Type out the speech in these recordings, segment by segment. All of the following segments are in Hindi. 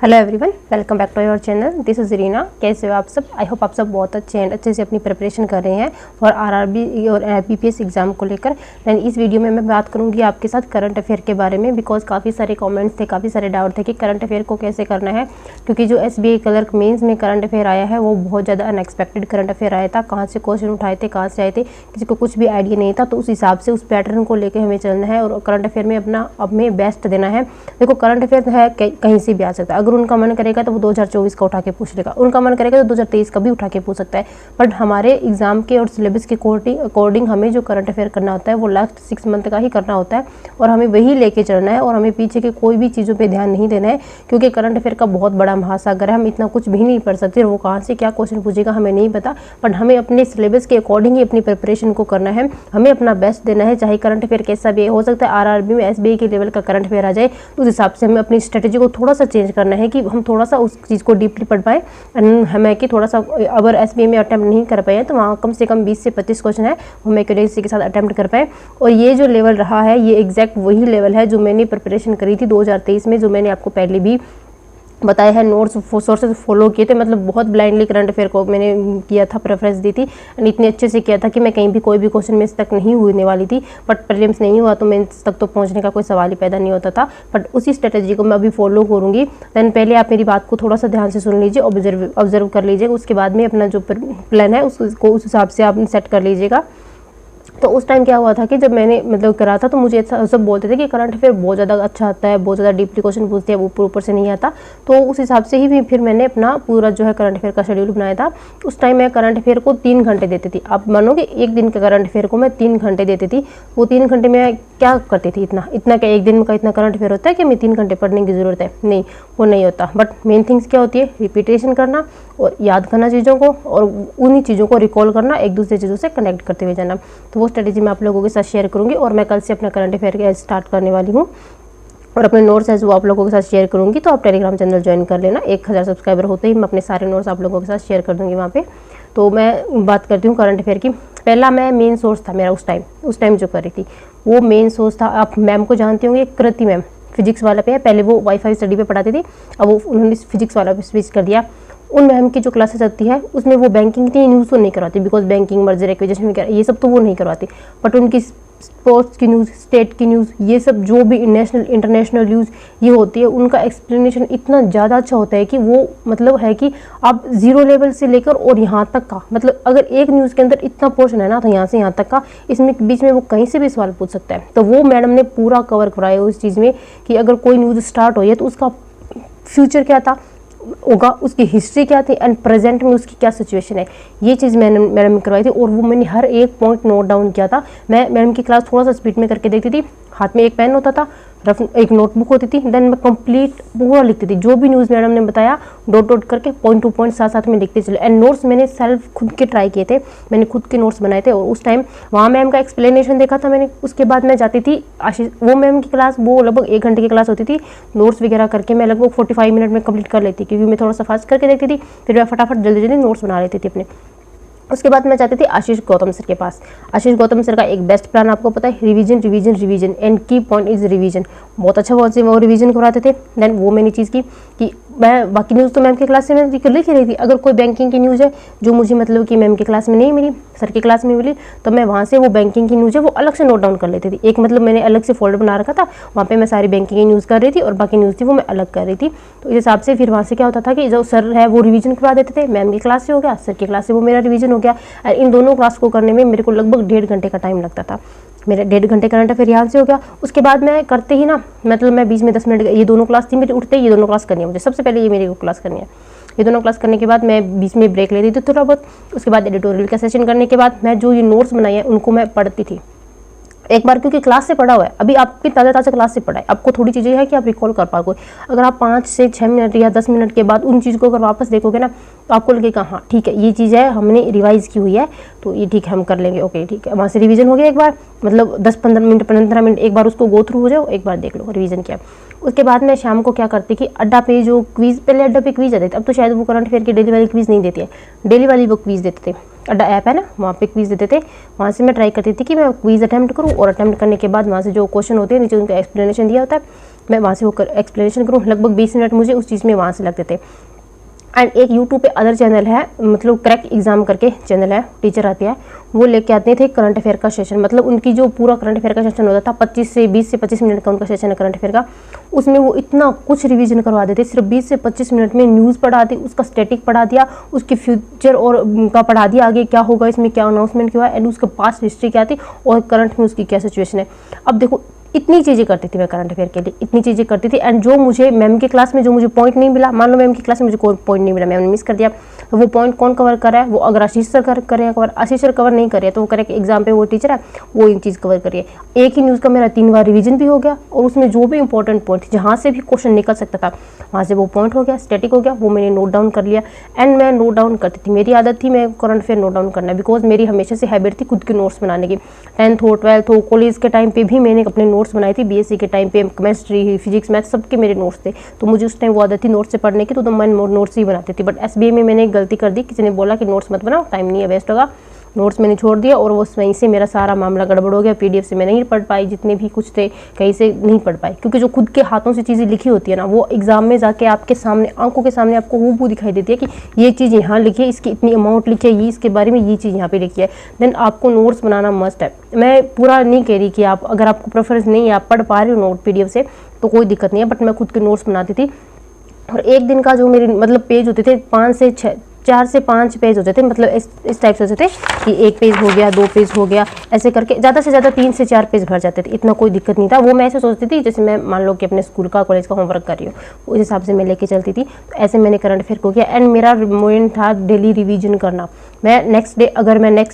Hello everyone, welcome back to your channel. This is Reena. कैसे हो आप सब? आई होप आप सब बहुत अच्छे हैं, अच्छे से अपनी प्रिपरेशन कर रहे हैं फॉर आरआरबी और बीपीएस एग्जाम को लेकर। दैन इस वीडियो में मैं बात करूंगी आपके साथ करंट अफेयर के बारे में, बिकॉज काफ़ी सारे कमेंट्स थे, काफ़ी सारे डाउट थे कि करंट अफेयर को कैसे करना है, क्योंकि जो एसबीआई क्लर्क मेंस में करंट अफेयर आया है वो बहुत ज़्यादा अनएक्सपेक्टेड करंट अफेयर आया था। कहाँ से क्वेश्चन उठाए थे, कहाँ से आए थे, किसी को कुछ भी आइडिया नहीं था। तो उस हिसाब से उस पैटर्न को लेकर हमें चलना है और करंट अफेयर में अपना हमें बेस्ट देना है। देखो, करंट अफेयर है कहीं से भी आ सकता है। अगर उनका मन करेगा तो वो 2024 का उठा के पूछ लेगा, उनका मन करेगा तो 2023 का भी उठा के पूछ सकता है। बट हमारे एग्जाम के और सिलेबस के अकॉर्डिंग हमें जो करंट अफेयर करना होता है वो लास्ट 6 मंथ का ही करना होता है और हमें वही लेके चलना है और हमें पीछे के कोई भी चीज़ों पे ध्यान नहीं देना है, क्योंकि करंट अफेयर का बहुत बड़ा महासागर है। हम इतना कुछ भी नहीं पढ़ सकते, वो कहाँ से क्या क्वेश्चन पूछेगा हमें नहीं पता। बट हमें अपने सिलेबस के अकॉर्डिंग ही अपनी प्रिपरेशन को करना है, हमें अपना बेस्ट देना है। चाहे करंट अफेयर कैसा भी हो सकता है, आरआरबी में एसबीआई के लेवल का करंट अफेयर आ जाए तो उस हिसाब से हमें अपनी स्ट्रेटेजी को थोड़ा सा चेंज करना है कि हम थोड़ा सा उस चीज़ को डीपली पढ़ पाए। हमें कि थोड़ा सा अगर एसबीआई में अटैम्प्ट नहीं कर पाए तो वहाँ कम से कम 20 से 25 क्वेश्चन है हम एक्यूरेसी के साथ अटैम्प्ट कर पाए। और ये जो लेवल रहा है ये एग्जैक्ट वही लेवल है जो मैंने प्रिपरेशन करी थी 2023 में, जो मैंने आपको पहले भी बताया है। नोट्स सोर्सेज फॉलो किए थे, मतलब बहुत ब्लाइंडली करंट अफेयर को मैंने किया था, प्रेफरेंस दी थी एंड इतने अच्छे से किया था कि मैं कहीं भी कोई भी क्वेश्चन मिस तक नहीं होने वाली थी। बट प्रीलिम्स नहीं हुआ तो मेंस तक तो पहुंचने का कोई सवाल ही पैदा नहीं होता था। बट उसी स्ट्रेटेजी को मैं अभी फॉलो करूँगी। दैन पहले आप मेरी बात को थोड़ा सा ध्यान से सुन लीजिए, ऑब्जर्व कर लीजिएगा, उसके बाद में अपना जो प्लान है उसको उस हिसाब से आप सेट कर लीजिएगा। तो उस टाइम क्या हुआ था कि जब मैंने मतलब करा था तो मुझे सब बोलते थे कि करंट अफेयर बहुत ज़्यादा अच्छा आता है, बहुत ज़्यादा डीपली क्वेश्चन पूछते हैं, ऊपर ऊपर से नहीं आता। तो उस हिसाब से ही फिर मैंने अपना पूरा जो है करंट अफेयर का शेड्यूल बनाया था। उस टाइम मैं करंट अफेयर को 3 घंटे देती थी। आप मानोगे एक दिन के करंट अफेयर को मैं 3 घंटे देती थी। वो 3 घंटे में क्या करती थी, इतना क्या एक दिन का इतना करंट अफेयर होता है कि हमें 3 घंटे पढ़ने की ज़रूरत है? नहीं, वो नहीं होता। बट मेन थिंग्स क्या होती है, रिपीटेशन करना और याद करना चीज़ों को और उन्हीं चीज़ों को रिकॉल करना, एक दूसरे चीज़ों से कनेक्ट करते हुए जाना। तो वो स्ट्रेटेजी मैं आप लोगों के साथ शेयर करूंगी और मैं कल से अपना करंट अफेयर स्टार्ट करने वाली हूँ और अपने नोट्स है वो आप लोगों के साथ शेयर करूंगी। तो आप टेलीग्राम चैनल ज्वाइन कर लेना। 1000 सब्सक्राइबर होते ही मैं अपने सारे नोट्स आप लोगों के साथ शेयर कर दूंगी वहाँ पे। तो मैं बात करती हूँ करंट अफेयर की। पहला मैं मेन सोर्स था मेरा उस टाइम जो कर रही थी वो मेन सोर्स था। आप मैम को जानते होंगे, कृति मैम, फिजिक्स वाला पे है। पहले वो वाईफाई स्टडी पे पढ़ाती थी, अब वो उन्होंने फिजिक्स वाला पे स्विच कर दिया। उन मैम की जो क्लासेस चलती है उसमें वो बैंकिंग की न्यूज़ तो नहीं करवाती, बिकॉज बैंकिंग, मर्जर, एक्विजिशन वगैरह ये सब तो वो नहीं करवाती। बट उनकी स्पोर्ट्स की न्यूज़, स्टेट की न्यूज़, ये सब जो भी नेशनल इंटरनेशनल न्यूज़ ये होती है, उनका एक्सप्लेनेशन इतना ज़्यादा अच्छा होता है कि वो मतलब है कि आप 0 लेवल से लेकर और यहाँ तक का, मतलब अगर एक न्यूज़ के अंदर इतना पोर्शन है ना तो यहाँ से यहाँ तक का, इसमें बीच में वो कहीं से भी सवाल पूछ सकता है। तो वो मैडम ने पूरा कवर कराया उस चीज़ में कि अगर कोई न्यूज़ स्टार्ट हो है तो उसका फ्यूचर क्या था होगा, उसकी हिस्ट्री क्या थी एंड प्रेजेंट में उसकी क्या सिचुएशन है, ये चीज़ मैंने मैडम करवाई थी। और वो मैंने हर एक पॉइंट नोट डाउन किया था। मैं मैडम की क्लास थोड़ा सा स्पीड में करके देखती थी, हाथ में एक पेन होता था, रफ एक नोटबुक होती थी, देन मैं कंप्लीट पूरा लिखती थी। जो भी न्यूज़ मैडम ने बताया डॉट करके पॉइंट टू पॉइंट साथ में लिखते चले। एंड नोट्स मैंने सेल्फ खुद के ट्राई किए थे, मैंने खुद के नोट्स बनाए थे। और उस टाइम वहाँ मैम का एक्सप्लेनेशन देखा था मैंने। उसके बाद मैं जाती थी आशीष वो मैम की क्लास, वो लगभग 1 घंटे की क्लास होती थी। नोट्स वगैरह करके मैं लगभग 45 मिनट में कंप्लीट कर लेती, क्योंकि मैं थोड़ा सा फास्ट करके देखती थी, फिर मैं फटाफट जल्दी जल्दी नोट्स बना लेती थी अपने। उसके बाद मैं चाहती थी आशीष गौतम सर के पास। आशीष गौतम सर का एक बेस्ट प्लान आपको पता है, रिवीजन रिवीजन रिवीजन एंड की पॉइंट इज रिवीजन। बहुत अच्छा वो रिवीजन करवाते थे। देन वो मैंने चीज़ की कि मैं बाकी न्यूज़ तो मैम की क्लास से मैं लिख रही थी। अगर कोई बैंकिंग की न्यूज़ है जो मुझे मतलब कि मैम की क्लास में नहीं मिली, सर की क्लास में मिली, तो मैं वहाँ से वो बैंकिंग की न्यूज़ है वो अलग से नोट डाउन कर लेती थी। एक मतलब मैंने अलग से फोल्डर बना रखा था, वहाँ पे मैं सारी बैंकिंग की न्यूज़ कर रही थी और बाकी न्यूज़ थी वो मैं अलग कर रही थी। तो इस हिसाब से फिर वहाँ से क्या होता था कि जो सर है वो रिवीजन करवा देते थे, मैम की क्लास से हो गया, सर की क्लास से वो मेरा रिवीजन हो गया। इन दोनों क्लास को करने में मेरे को लगभग 1.5 घंटे का टाइम लगता था। मेरा 1.5 घंटे करंट अफेयर यहाँ से हो गया। उसके बाद मैं करते ही ना, मतलब मैं बीच में 10 मिनट, ये दोनों क्लास थी मेरी, उठते ही ये दोनों क्लास करनी है मुझे, सबसे पहले ये मेरी को क्लास करनी है। ये दोनों क्लास करने के बाद मैं बीच में ब्रेक लेती थी थोड़ा बहुत। उसके बाद एडिटोरियल का सेशन करने के बाद मैं जो ये नोट्स बनाए हैं उनको मैं पढ़ती थी एक बार, क्योंकि क्लास से पढ़ा हुआ है, अभी आपकी ताज़ा क्लास से पढ़ा है, आपको थोड़ी चीज़ें है कि आप रिकॉल कर पाओगे। अगर आप 5 से 6 मिनट या 10 मिनट के बाद उन चीज़ को अगर वापस देखोगे ना तो आपको लगेगा हाँ ठीक है ये चीज़ है हमने रिवाइज़ की हुई है तो ये ठीक है हम कर लेंगे, ओके ठीक है। वहाँ से रिवीजन हो गया एक बार, मतलब 15 मिनट एक बार उसको गो थ्रू हो जाओ, एक बार देख लो रिवीजन किया। उसके बाद मैं शाम को क्या करती कि अड्डा पे जो क्वीज़, पहले अड्डा पे क्वीज़ आते थे, अब तो शायद वो करंट अफेयर की डेली वाली क्वीज़ नहीं देती है, डेली वाली वो क्वीज़ देते थे। अड्डा ऐप है ना, वहाँ पे क्वीज़ देते थे। वहाँ से मैं ट्राई करती थी कि मैं क्वीज़ अटैम्प्ट करूँ और अटैम्प्ट करने के बाद वहाँ से जो क्वेश्चन होते हैं नीचे उनका एक्सप्लेनेशन दिया होता है मैं वहाँ से वो एक्सप्लेनेशन करूँ, लगभग 20 मिनट मुझे उस चीज़ में वहाँ से लगते थे। एंड एक यूट्यूब पे अदर चैनल है, मतलब क्रैक एग्जाम करके चैनल है, टीचर आते हैं, वो लेके आते थे करंट अफेयर का सेशन। मतलब उनकी जो पूरा करंट अफेयर का सेशन होता था 20 से 25 मिनट का उनका सेशन है करंट अफेयर का, उसमें वो इतना कुछ रिवीजन करवा देते, सिर्फ 20 से 25 मिनट में न्यूज़ पढ़ा दी, उसका स्टैटिक पढ़ा दिया, उसकी फ्यूचर और का पढ़ा दिया, आगे क्या होगा, इसमें क्या अनाउंसमेंट क्या है, एंड उसका पास्ट हिस्ट्री क्या थी और करंट में उसकी क्या सिचुएशन है। अब देखो इतनी चीज़ें करती थी मैं करंट अफेयर के लिए, इतनी चीज़ें करती थी। एंड जो मुझे मैम की क्लास में जो मुझे पॉइंट नहीं मिला, मान लो मैम की क्लास में मुझे कोई पॉइंट नहीं मिला, मैम ने मिस कर दिया, तो वो पॉइंट कौन कवर कर रहा है, वो अगर आशीष सर कर रहे हैं कवर, आशीष सर कवर नहीं कर रहे हैं तो वो करें कि एग्जाम पे वो टीचर है वो इन चीज़ कवर करिए। एक ही न्यूज़ का मेरा 3 बार रिवीजन भी हो गया, और उसमें जो भी इंपॉर्टेंट पॉइंट जहाँ से भी क्वेश्चन निकल सकता था वहाँ से वो पॉइंट हो गया, स्टैटिक हो गया, वो मैंने नोट डाउन कर लिया। एंड मैं नोट डाउन करती थी, मेरी आदत थी मैं करंट अफेयर नोट डाउन करना, बिकॉज मेरी हमेशा से हैबिट थी खुद के नोट्स बनाने की। 10th हो 12th हो कॉलेज के टाइम पे भी मैंने अपने नोट्स बनाए थे, BSc के टाइम पे केमिस्ट्री फिजिक्स मैथ सबके मेरे नोट्स थे, तो मुझे उस टाइम वो आदत थी नोट्स से पढ़ने की, तो मैं नोट्स ही बनाती थी। बट SBA में मैंने एक गलती कर दी, किसी ने बोला कि नोट्स मत बनाओ, टाइम नहीं है, वेस्ट होगा, नोट्स मैंने छोड़ दिया, और वो वहीं से मेरा सारा मामला गड़बड़ हो गया। PDF से मैं नहीं पढ़ पाई, जितने भी कुछ थे कहीं से नहीं पढ़ पाई, क्योंकि जो खुद के हाथों से चीज़ें लिखी होती है ना, वो एग्जाम में जाके आपके सामने आंखों के सामने आपको हूबहू दिखाई देती है कि ये चीज़ यहाँ लिखी है, इसकी इतनी अमाउंट लिखी है, ये इसके बारे में ये चीज़ यहाँ पे लिखी है। देन आपको नोट्स बनाना मस्ट है। मैं पूरा नहीं कह रही कि आप, अगर आपको प्रेफरेंस नहीं है, आप पढ़ पा रहे हो नोट PDF से तो कोई दिक्कत नहीं है, बट मैं खुद के नोट्स बनाती थी। और एक दिन का जो मेरे मतलब पेज होते थे 4 से 5 पेज होते थे, मतलब इस टाइप से होते थे कि 1 पेज हो गया, 2 पेज हो गया, ऐसे करके ज़्यादा से ज़्यादा 3 से 4 पेज भर जाते थे, इतना कोई दिक्कत नहीं था। वो मैं ऐसे सोचती थी जैसे मैं मान लो कि अपने स्कूल का कॉलेज का होमवर्क कर रही हूँ, उस हिसाब से मैं लेके चलती थी। तो ऐसे मैंने करंट अफेयर को किया। एंड मेरा मोमेंट था डेली रिवीजन करना। मैं नेक्स्ट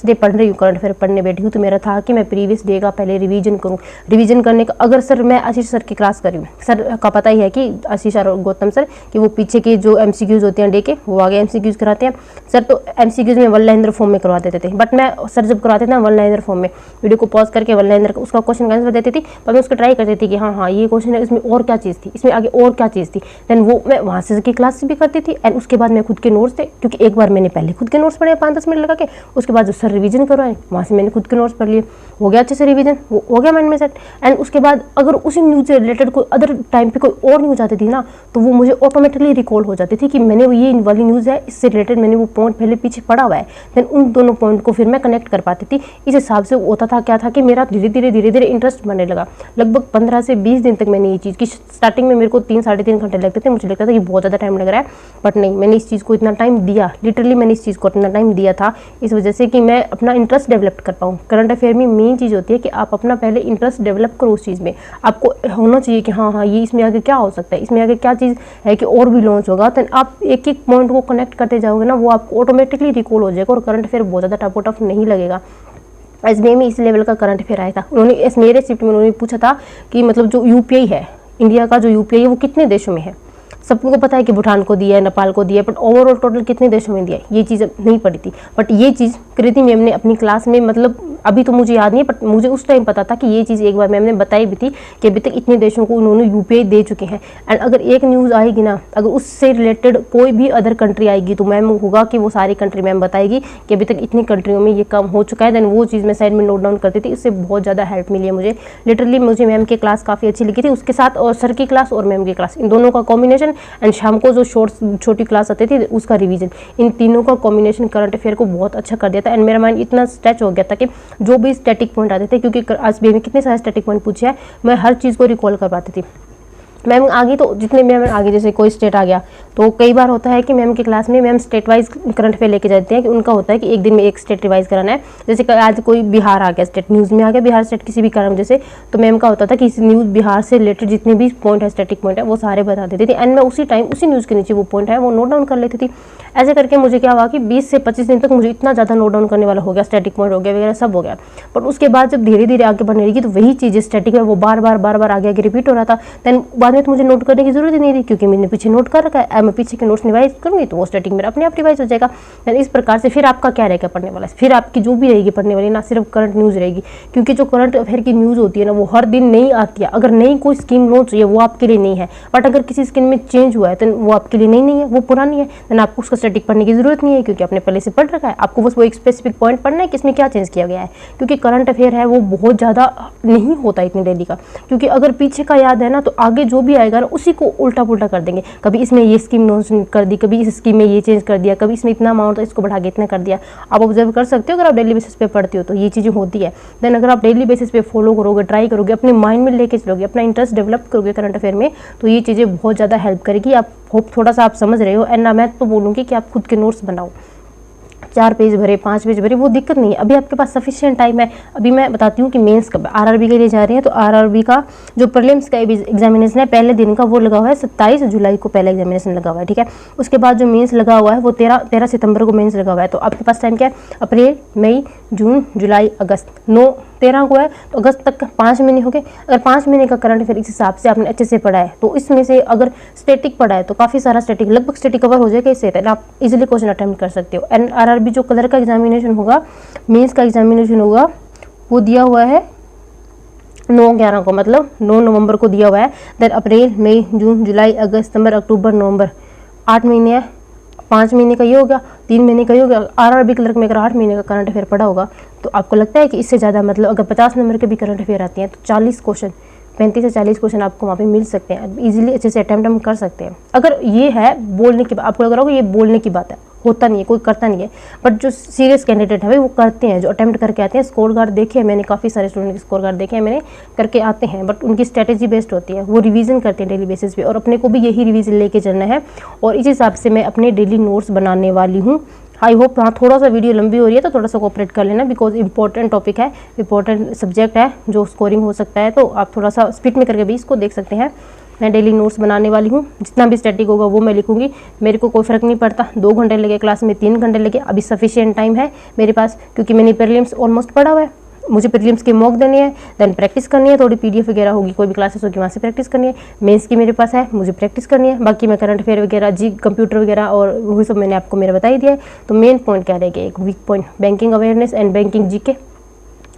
डे पढ़ रही हूँ, करंट अफेयर पढ़ने बैठी हूँ, तो मेरा था कि मैं प्रीवियस डे का पहले रिवीजन करूँ। रिवीजन करने का, अगर सर मैं आशीष सर की क्लास कर रही हूँ, सर का पता ही है कि आशीष और गौतम सर कि वो पीछे के जो MCQs होते हैं डे के, वो आगे MCQs कराते हैं सर, तो MCQs में वन लाइनर फॉर्म में करवा देते थे। बट मैं सर जब करवाते थे ना वन लाइनर फॉर्म में, वीडियो को पॉज करके वन लाइनर का उसका क्वेश्चन आंसर देती थी, पर मैं उसको ट्राई करती थी कि हाँ ये क्वेश्चन है, इसमें और क्या चीज़ थी, इसमें आगे और क्या चीज़ थी। देन वो मैं वहाँ से की क्लास से भी करती थी। एंड उसके बाद मैं खुद के नोट्स थे, क्योंकि एक बार मैंने पहले खुद के नोट्स पढ़े 5-10 मिनट लगा के, उसके बाद जो सर रिवीजन करवाए वहाँ से मैंने खुद के नोट्स पढ़ लिए, हो गया अच्छे से रिवीजन, वो हो गया माइंड में सेट। एंड उसके बाद अगर उसी न्यूज़ से रिलेटेड कोई अदर टाइम पे कोई और न्यूज़ आती थी ना, तो वो मुझे ऑटोमेटिकली रिकॉल हो जाती थी कि मैंने ये वाली न्यूज़ है, इससे रिलेटेड मैंने वो पॉइंट पहले पीछे पढ़ा हुआ है। देन उन दोनों पॉइंट को फिर मैं कनेक्ट कर पाती थी। इस हिसाब से होता था क्या था कि मेरा धीरे धीरे इंटरेस्ट बनने लगा। लगभग 15 से 20 दिन तक मैंने ये चीज़ की, स्टार्टिंग में मेरे को 3-3.5 घंटे लगते थे, मुझे लगता था कि बहुत ज़्यादा टाइम लग रहा है, बट नहीं, मैंने इस चीज़ को इतना टाइम दिया, लिटरली मैंने इस चीज़ को इतना टाइम दिया था इस वजह से कि मैं अपना इंटरेस्ट डेवलप कर पाऊँ। करंट अफेयर में मेन चीज़ होती है कि आप अपना पहले इंटरेस्ट डेवलप करो उस चीज़ में, आपको होना चाहिए कि हाँ ये इसमें आगे क्या हो सकता है, इसमें आगे क्या चीज़ है कि और भी लॉन्च होगा। तो आप एक एक पॉइंट को कनेक्ट करते जाओगे ना, वो आपको ऑटोमेटिकली रिकॉल हो जाएगा और करंट अफेयर बहुत ज़्यादा टफ नहीं लगेगा। SBA में इस लेवल का करंट अफेयर आया था। उन्होंने मेरे शिफ्ट में उन्होंने पूछा था कि मतलब जो UPI है, इंडिया का जो UPI है वो कितने देशों में है। सबको पता है कि भूटान को दिया है, नेपाल को दिया है, बट ओवरऑल टोटल कितने देशों में दिया है ये चीज़ नहीं पड़ी थी। बट ये चीज़ कृति मैम ने अपनी क्लास में, मतलब अभी तो मुझे याद नहीं है, बट मुझे उस टाइम पता था कि ये चीज़ एक बार मैम ने बताई भी थी कि अभी तक इतने देशों को उन्होंने UPI दे चुके हैं। एंड अगर एक न्यूज़ आएगी ना, अगर उससे रिलेटेड कोई भी अदर कंट्री आएगी तो मैम होगा कि वो सारी कंट्री मैम बताएगी कि अभी तक इतनी कंट्रियों में ये काम हो चुका है। देन वो चीज़ मैं साइड में नोट डाउन करती थी, इससे बहुत ज़्यादा हेल्प मिली है मुझे। लिटरली मुझे मैम की क्लास काफ़ी अच्छी लगी थी, उसके साथ और सर की क्लास और मैम की क्लास, इन दोनों का कॉम्बिनेशन। एंड शाम को जो छोटी क्लास आती थी उसका रिवीजन, इन तीनों का कॉम्बिनेशन करंट अफेयर को बहुत अच्छा कर दिया था। एंड मेरा माइंड इतना स्ट्रेच हो गया था कि जो भी स्टैटिक पॉइंट आते थे, क्योंकि SBA में कितने सारे स्टैटिक पॉइंट पूछे हैं, मैं हर चीज़ को रिकॉल कर पाती थी। मैम आगे तो जितने मैम आगे, जैसे कोई स्टेट आ गया तो कई बार होता है कि मैम की क्लास में ma'am state wise current affair लेके जाते हैं कि उनका होता है कि एक दिन में एक स्टेट रिवाइज कराना है। जैसे आज कोई बिहार आ गया, स्टेट न्यूज़ में आ गया बिहार स्टेट किसी भी कारण जैसे, तो मैम का होता था कि इस न्यूज़ बिहार से रिलेटेड जितने भी पॉइंट है, स्टैटिक पॉइंट है, वो सारे बता देती थी। एंड मैं उसी टाइम उसी न्यूज़ के नीचे वो पॉइंट है वो नोट डाउन कर लेती थी। ऐसे करके मुझे क्या हुआ कि 20 से 25 दिन तक मुझे इतना ज़्यादा नोट डाउन करने वाला हो गया, स्टैटिक पॉइंट हो गया वगैरह सब हो गया। बट उसके बाद जब धीरे धीरे आगे बढ़ने लगी तो वही चीज़ स्टैटिक में वो बार बार आगे आगे रिपीट हो रहा था। देन बाद सामने तो मुझे नोट करने की जरूरत ही नहीं थी क्योंकि मैंने पीछे नोट कर रखा है। मैं पीछे के नोट्स रिवाइज करूँगी तो वो स्टैटिक मेरा अपने आप रिवाइज हो जाएगा। इस प्रकार से फिर आपका क्या रहेगा पढ़ने वाला, फिर आपकी जो भी रहेगी पढ़ने वाली ना सिर्फ करंट न्यूज़ रहेगी, क्योंकि जो करंट अफेयर की न्यूज़ होती है ना वो हर दिन नहीं आती है। अगर नई कोई स्कीम लॉन्च हुई है वो आपके लिए नहीं है, बट अगर किसी स्कीम में चेंज हुआ है तो वो आपके लिए नहीं है, वो पुरानी है, देन आपको उसका स्टैटिक पढ़ने की जरूरत नहीं है क्योंकि आपने पहले से पढ़ रखा है। आपको बस वो एक स्पेसिफिक पॉइंट पढ़ना है कि इसमें क्या चेंज किया गया है, क्योंकि करंट अफेयर है वो बहुत ज़्यादा नहीं होता इतनी डेली का, क्योंकि अगर पीछे का याद है ना तो आगे जो भी आएगा ना उसी को उल्टा पुल्टा कर देंगे। कभी इसमें ये स्कीम लॉन्च कर दी, कभी इस स्कीम में ये चेंज कर दिया, कभी इसमें इतना अमाउंट इसको बढ़ा के इतना कर दिया। आप ऑब्जर्व कर सकते हो अगर आप डेली बेसिस पे पढ़ते हो तो ये चीज़ें होती है। देन अगर आप डेली बेसिस पे फॉलो करोगे, ट्राई करोगे, अपने माइंड में लेके चलोगे, अपना इंटरेस्ट डेवलप करोगे करंट अफेयर में, तो ये चीज़ें बहुत ज़्यादा हेल्प करेगी। आप होप थोड़ा सा आप समझ रहे हो। एंड ना मैं तो बोलूँगी कि आप खुद के नोट्स बनाओ, 4 पेज भरे, 5 पेज भरे, वो दिक्कत नहीं है। अभी आपके पास सफिशिएंट टाइम है। अभी मैं बताती हूँ कि मेंस कब आरआरबी के लिए जा रहे हैं, तो आरआरबी का जो प्रीलिम्स का एग्जामिनेशन है पहले दिन का वो लगा हुआ है 27 जुलाई को पहला एग्जामिनेशन लगा हुआ है, ठीक है। उसके बाद जो मेंस लगा हुआ है वो 13 सितंबर को मेंस लगा हुआ है। तो आपके पास टाइम क्या है, अप्रैल, मई, जून, जुलाई, अगस्त, 13 को है तो अगस्त तक 5 महीने हो गए। अगर 5 महीने का करंट अफेयर इस हिसाब से आपने अच्छे से पढ़ा है तो इसमें से अगर स्टैटिक पढ़ा है तो काफ़ी सारा स्टैटिक लगभग स्टैटिक कवर हो जाएगा। इससे आप इजीली क्वेश्चन अटेम्प्ट कर सकते हो। एंड आरआरबी जो कलर का एग्जामिनेशन होगा, मेंस का एग्जामिनेशन होगा, वो दिया हुआ है 9/11 को, मतलब 9 नवंबर को दिया हुआ है। देन अप्रैल, मई, जून, जुलाई, अगस्त, सितंबर, अक्टूबर, नवंबर, 8 महीने है। 5 महीने का ये हो गया, 3 महीने का ये हो गया। आरआरबी क्लर्क में अगर 8 महीने का करंट अफेयर पढ़ा होगा तो आपको लगता है कि इससे ज़्यादा, मतलब अगर 50 नंबर के भी करंट अफेयर आते हैं तो 40 क्वेश्चन, 35 से 40 क्वेश्चन आपको वहाँ पे मिल सकते हैं। इजीली अच्छे से अटेम्प्ट हम कर सकते हैं। अगर ये है बोलने की बात, आपको लग रहा होगा ये बोलने की बात है, होता नहीं है, कोई करता नहीं है, बट जो सीरियस कैंडिडेट है वो करते हैं, जो अटेम्प्ट करके आते हैं। स्कोर कार्ड देखे हैं मैंने, काफ़ी सारे स्टूडेंट के स्कोर कार्ड देखे हैं मैंने, करके आते हैं, बट उनकी स्ट्रेटेजी बेस्ड होती है, वो रिवीजन करते हैं डेली बेसिस पे, और अपने को भी यही रिवीजन लेके चलना है। और इस हिसाब से मैं अपने डेली नोट्स बनाने वाली हूँ। आई होप हाँ थोड़ा सा वीडियो लंबी हो रही है तो थोड़ा सा कोऑपरेट कर लेना, बिकॉज इंपॉर्टेंट टॉपिक है, इंपॉर्टेंट सब्जेक्ट है जो स्कोरिंग हो सकता है, तो आप थोड़ा सा स्पीड में करके भी इसको देख सकते हैं। मैं डेली नोट्स बनाने वाली हूँ, जितना भी स्टैटिक होगा वो मैं लिखूंगी। मेरे को कोई फ़र्क नहीं पड़ता 2 घंटे लगे क्लास में, 3 घंटे लगे, अभी सफिशिएंट टाइम है मेरे पास, क्योंकि मैंने प्रीलिम्स ऑलमोस्ट पढ़ा हुआ है। मुझे प्रीलिम्स के मॉक देने हैं, देन प्रैक्टिस करनी है, थोड़ी पीडीएफ वगैरह होगी, कोई भी क्लासेस होगी वहाँ से प्रैक्टिस करनी है। मेंस की मेरे पास है, मुझे प्रैक्टिस करनी है। बाकी मैं करंट अफेयर वगैरह, जी कंप्यूटर वगैरह और वही सब मैंने आपको मेरा बता ही दिया है। तो मेन पॉइंट क्या रहेगा, एक weak point banking awareness and banking GK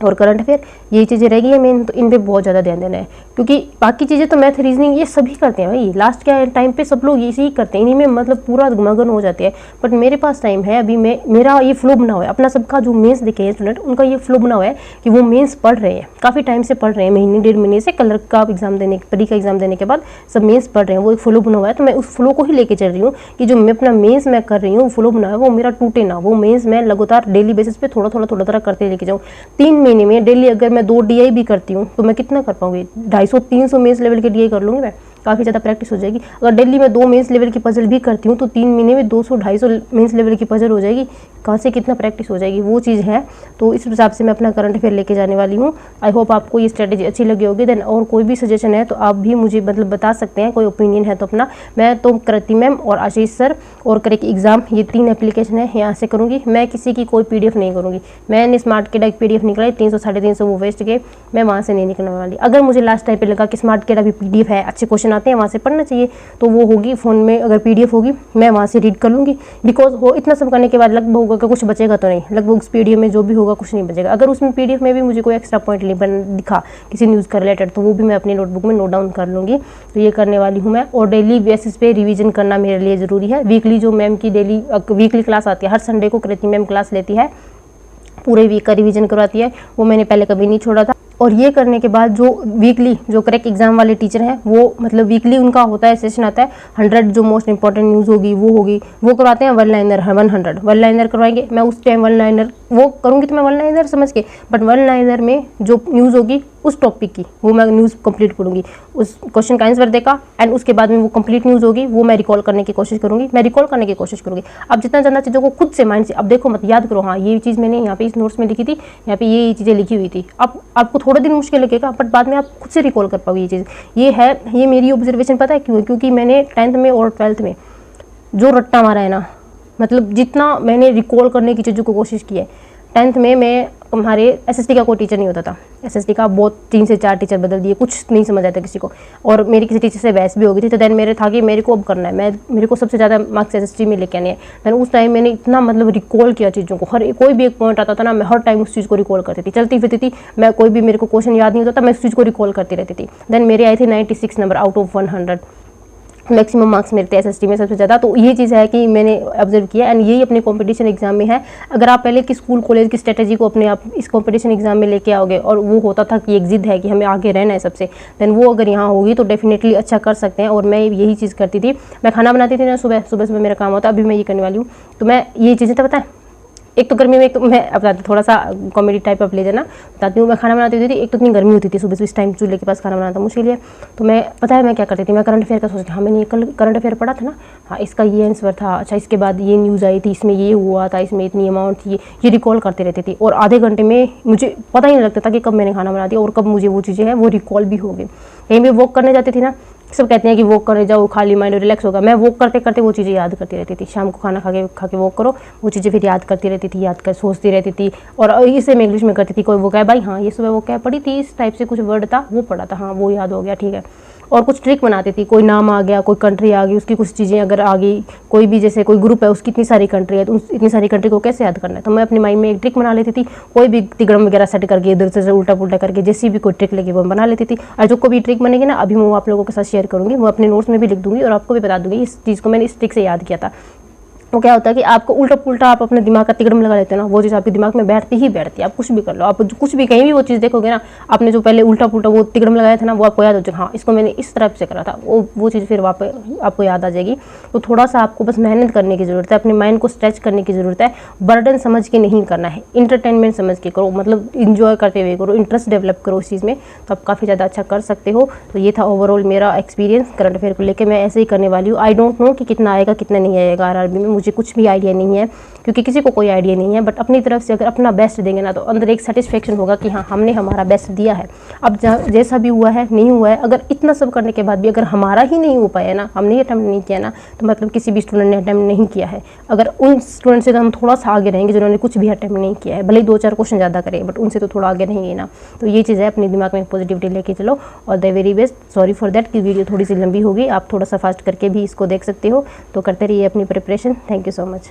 और करंट अफेयर, यही चीज़ें रहेगी है मेन। तो इन पे बहुत ज़्यादा ध्यान देना है, क्योंकि बाकी चीज़ें तो मैथ, रीजनिंग ये सभी करते हैं भाई, लास्ट के टाइम पे सब लोग इसी ही करते हैं, इन्हीं में मतलब पूरा मगन हो जाते हैं। बट मेरे पास टाइम है, अभी मेरा ये फ्लो बना हुआ है अपना, सबका जो मेंस देखे हैं स्टूडेंट उनका ये फ्लो बना हुआ है कि वो मेंस पढ़ रहे हैं, काफ़ी टाइम से पढ़ रहे हैं, महीने 1.5 महीने से कलर का एग्जाम देने, प्री का एग्जाम देने के बाद सब मेंस पढ़ रहे हैं, वो एक फ्लो बना हुआ है। तो मैं उस फ्लो को ही लेके चल रही हूँ कि जो मैं अपना मेंस मैं कर रही हूँ, फ्लो बना हुआ है वो मेरा टूटे ना, वो मेंस मैं लगातार डेली बेसिस पे थोड़ा करते लेके जाऊँ। 3 महीने में डेली अगर मैं 2 DI भी करती हूँ तो मैं कितना कर पाऊंगी, 250-300 मेंस लेवल के DI कर लूँगी मैं, काफ़ी ज़्यादा प्रैक्टिस हो जाएगी। अगर डेली में 2 मेंस लेवल की पजल भी करती हूँ तो 3 महीने में 200-250 मेंस लेवल की पजल हो जाएगी। कहाँ से कितना प्रैक्टिस हो जाएगी, वो चीज़ है। तो इस हिसाब से मैं अपना करंट अफेयर लेके जाने वाली हूँ। आई होप आपको ये स्ट्रेटेजी अच्छी लगी होगी। देन और कोई भी सजेशन है तो आप भी मुझे मतलब बता सकते हैं, कोई ओपिनियन है तो अपना। मैं तो कृति मैम और आशीष सर और क्रैक एग्जाम, ये 3 एप्लीकेशन है, यहाँ से करूँगी। मैं किसी की कोई PDF नहीं करूँगी। मैंने स्मार्ट केडा एक PDF निकलाई 300-350 वो वेस्ट गए, मैं वहाँ से नहीं निकलने वाली। अगर मुझे लास्ट टाइम पे लगा कि स्मार्ट केडा भी PDF है, अच्छे क्वेश्चन आते हैं, वहाँ से पढ़ना चाहिए, तो वो होगी फ़ोन में अगर PDF होगी मैं वहाँ से रीड कर लूँगी। बिकॉज वो इतना सब करने के बाद लगभग होगा कि कुछ बचेगा तो नहीं, लगभग उस PDF में जो भी होगा कुछ नहीं बचेगा। अगर उसमें PDF में भी मुझे कोई एक्स्ट्रा पॉइंट नहीं दिखा किसी न्यूज़ का रिलेटेड तो वो भी मैं अपनी नोटबुक में नोट डाउन कर लूँगी। तो ये करने वाली हूँ मैं। और डेली बेसिस पे रिवीजन करना मेरे लिए ज़रूरी है। वीकली जो मैम की वीकली क्लास आती है, हर संडे को कृति मैम क्लास लेती है, पूरे वीक का रिवीजन करवाती है, वो मैंने पहले कभी नहीं छोड़ा था। और ये करने के बाद जो वीकली जो क्रैक एग्जाम वाले टीचर हैं वो मतलब वीकली उनका होता है सेशन आता है, 100 जो मोस्ट इंपॉर्टेंट न्यूज़ होगी वो करवाते हैं। 1 लाइनर 100 लाइनर करवाएंगे। मैं उस टाइम 1 लाइनर वो करूँगी तो मैं 1 लाइनर समझ के, बट 1 लाइनर में जो न्यूज़ होगी उस टॉपिक की वो मैं न्यूज़ कंप्लीट करूँगी, उस क्वेश्चन का आंसर देगा एंड उसके बाद में वो कंप्लीट न्यूज़ होगी वो मैं रिकॉल करने की कोशिश करूँगी। अब जितना ज़्यादा चीज़ों को खुद से माइंड से, अब देखो मत याद करो, हाँ ये चीज़ मैंने यहाँ पे इस नोट्स में लिखी थी, यहाँ पे ये चीज़ें लिखी हुई थी। अब आपको थोड़ा दिन मुश्किल लगेगा बट बाद में आप खुद से रिकॉल कर पाओगे ये चीज़। ये मेरी ऑब्जर्वेशन पता है क्यों, क्योंकि मैंने 10th में और 12th में जो रट्टा मारा है ना, मतलब जितना मैंने रिकॉल करने की चीज़ों को कोशिश की है, 10th में मैं हमारे एसएसटी का कोई टीचर नहीं होता था। एसएसटी का बहुत 3 से 4 टीचर बदल दिए, कुछ नहीं समझ आता किसी को, और मेरी किसी टीचर से बहस भी हो गई थी। तो देन मेरे था कि मेरे को अब करना है, मेरे को सबसे ज़्यादा मार्क्स एसएसटी में लेके आने हैं। देन उस टाइम मैंने इतना मतलब रिकॉल किया चीज़ों को, हर कोई भी एक पॉइंट आता था ना, मैं हर टाइम उस चीज़ को रिकॉल करती थी, चलती फिरती थी मैं, कोई भी मेरे को क्वेश्चन याद नहीं होता था, मैं उस चीज़ को रिकॉल करती रहती थी। देन मेरे आए थे 96 number out of 100, maximum marks मेरे थे एसएसटी में सबसे ज़्यादा। तो ये चीज़ है कि मैंने ऑब्जर्व किया, एंड यही अपने कंपटीशन एग्जाम में है। अगर आप पहले की स्कूल कॉलेज की स्ट्रेटेजी को अपने आप इस कंपटीशन एग्जाम में लेके आओगे, और वो होता था कि एक जिद है कि हमें आगे रहना है सबसे, देन वो अगर यहाँ होगी तो डेफिनेटली अच्छा कर सकते हैं। और मैं यही चीज़ करती थी, मैं खाना बनाती थी ना, सुबह सुबह मेरा काम होता, अभी मैं ये करने वाली हूँ। तो मैं ये चीज़ें तो पता है, एक तो गर्मी में, एक तो मैं बताती थोड़ा सा कॉमेडी टाइप ऑफ ले जाना बताती हूँ। मैं खाना बनाती थी, एक तो इतनी गर्मी होती थी सुबह से, इस टाइम चूल्हे के पास खाना बनाना था मुश्किल है। तो मैं पता है मैं क्या करती थी, मैं करंट अफेयर का सोचती थी, हाँ मैंने कल करंट अफेयर पढ़ा था ना, हाँ इसका ये आंसर था, अच्छा इसके बाद ये न्यूज़ आई थी, इसमें ये हुआ था, इसमें इतनी अमाउंट थी, ये रिकॉल करती रहती थी। और आधे घंटे में मुझे पता ही नहीं लगता था कि कब मैंने खाना बना दिया और कब मुझे वो चीज़ें हैं वो रिकॉल भी हो गई। कहीं भी वॉक करने जाती थी ना, सब कहते हैं कि वॉक करने जाओ खाली माइंड रिलैक्स होगा, मैं वॉक करते करते वो चीज़ें याद करती रहती थी। शाम को खाना खा के वॉक करो, वो चीज़ें फिर याद करती रहती थी, याद कर सोचती रहती थी। और इसे मैं इंग्लिश में करती थी, कोई वो क्या भाई, हाँ ये सुबह वो क्या पढ़ी थी, इस टाइप से कुछ वर्ड था वो पढ़ा था, हाँ वो याद हो गया, ठीक है। और कुछ ट्रिक बनाती थी, कोई नाम आ गया, कोई कंट्री आ गई, उसकी कुछ चीज़ें अगर आ गई, कोई भी जैसे कोई ग्रुप है उसकी इतनी सारी कंट्री है, तो इतनी सारी कंट्री को कैसे याद करना है, तो मैं अपने माइंड में एक ट्रिक बना लेती थी। कोई भी तिगड़म वगैरह सेट करके इधर से उल्टा पुल्टा करके जैसी भी कोई ट्रिक लगी वो बना लेती थी। और जो कोई भी ट्रिक बनेगी ना, अभी मैं वो आप लोगों के साथ शेयर करूँगी, वो अपने नोट्स में भी लिख दूँगी और आपको भी बता दूँगी इस चीज़ को मैंने इस ट्रिक से याद किया था। वो क्या होता है कि आपको उल्टा पुल्टा आप अपने दिमाग का तिगड़म लगा लेते हो ना, वो चीज़ आपके दिमाग में बैठती ही बैठती है। आप कुछ भी कर लो, आप कुछ भी कहीं भी वो चीज़ देखोगे ना, आपने जो पहले उल्टा पुल्टा वो तिगड़म लगाया था ना, वो आपको याद हो जाए, हाँ इसको मैंने इस तरफ से करा था, वो चीज़ फिर वापस आपको याद आ जाएगी। तो थोड़ा सा आपको बस मेहनत करने की ज़रूरत है, अपने माइंड को स्ट्रेच करने की ज़रूरत है। बर्डन समझ के नहीं करना है, इंटरटेनमेंट समझ के करो, मतलब इंजॉय करते हुए करो, इंटरेस्ट डेवलप करो उस चीज़ में, तो आप काफ़ी ज़्यादा अच्छा कर सकते हो। तो ये था ओवरऑल मेरा एक्सपीरियंस करंट अफेयर को लेकर। मैं ऐसे ही करने वाली हूँ। आई डोंट नो कि कितना आएगा कितना नहीं आएगा आरआरबी में, मुझे कुछ भी आइडिया नहीं है, क्योंकि किसी को कोई आइडिया नहीं है। बट अपनी तरफ से अगर अपना बेस्ट देंगे ना, तो अंदर एक सेटिस्फेक्शन होगा कि हाँ हमने हमारा बेस्ट दिया है। अब जैसा भी हुआ है नहीं हुआ है, अगर इतना सब करने के बाद भी अगर हमारा ही नहीं हो पाया ना, हमने अटैम्प्ट नहीं किया ना, तो मतलब किसी भी स्टूडेंट ने अटैम्प्ट नहीं किया है। अगर उन स्टूडेंट से तो हम थोड़ा सा आगे रहेंगे जिन्होंने कुछ भी अटैम्प्ट नहीं किया है, भले ही 2-4 क्वेश्चन ज़्यादा करें, बट उनसे तो थोड़ा आगे रहेंगे ना। तो ये चीज़ है, अपने दिमाग में पॉजिटिविटी लेके चलो। और the very best, sorry for that कि वीडियो थोड़ी सी लंबी होगी, आप थोड़ा सा फास्ट करके भी इसको देख सकते हो। तो करते रहिए अपनी preparation. Thank you so much.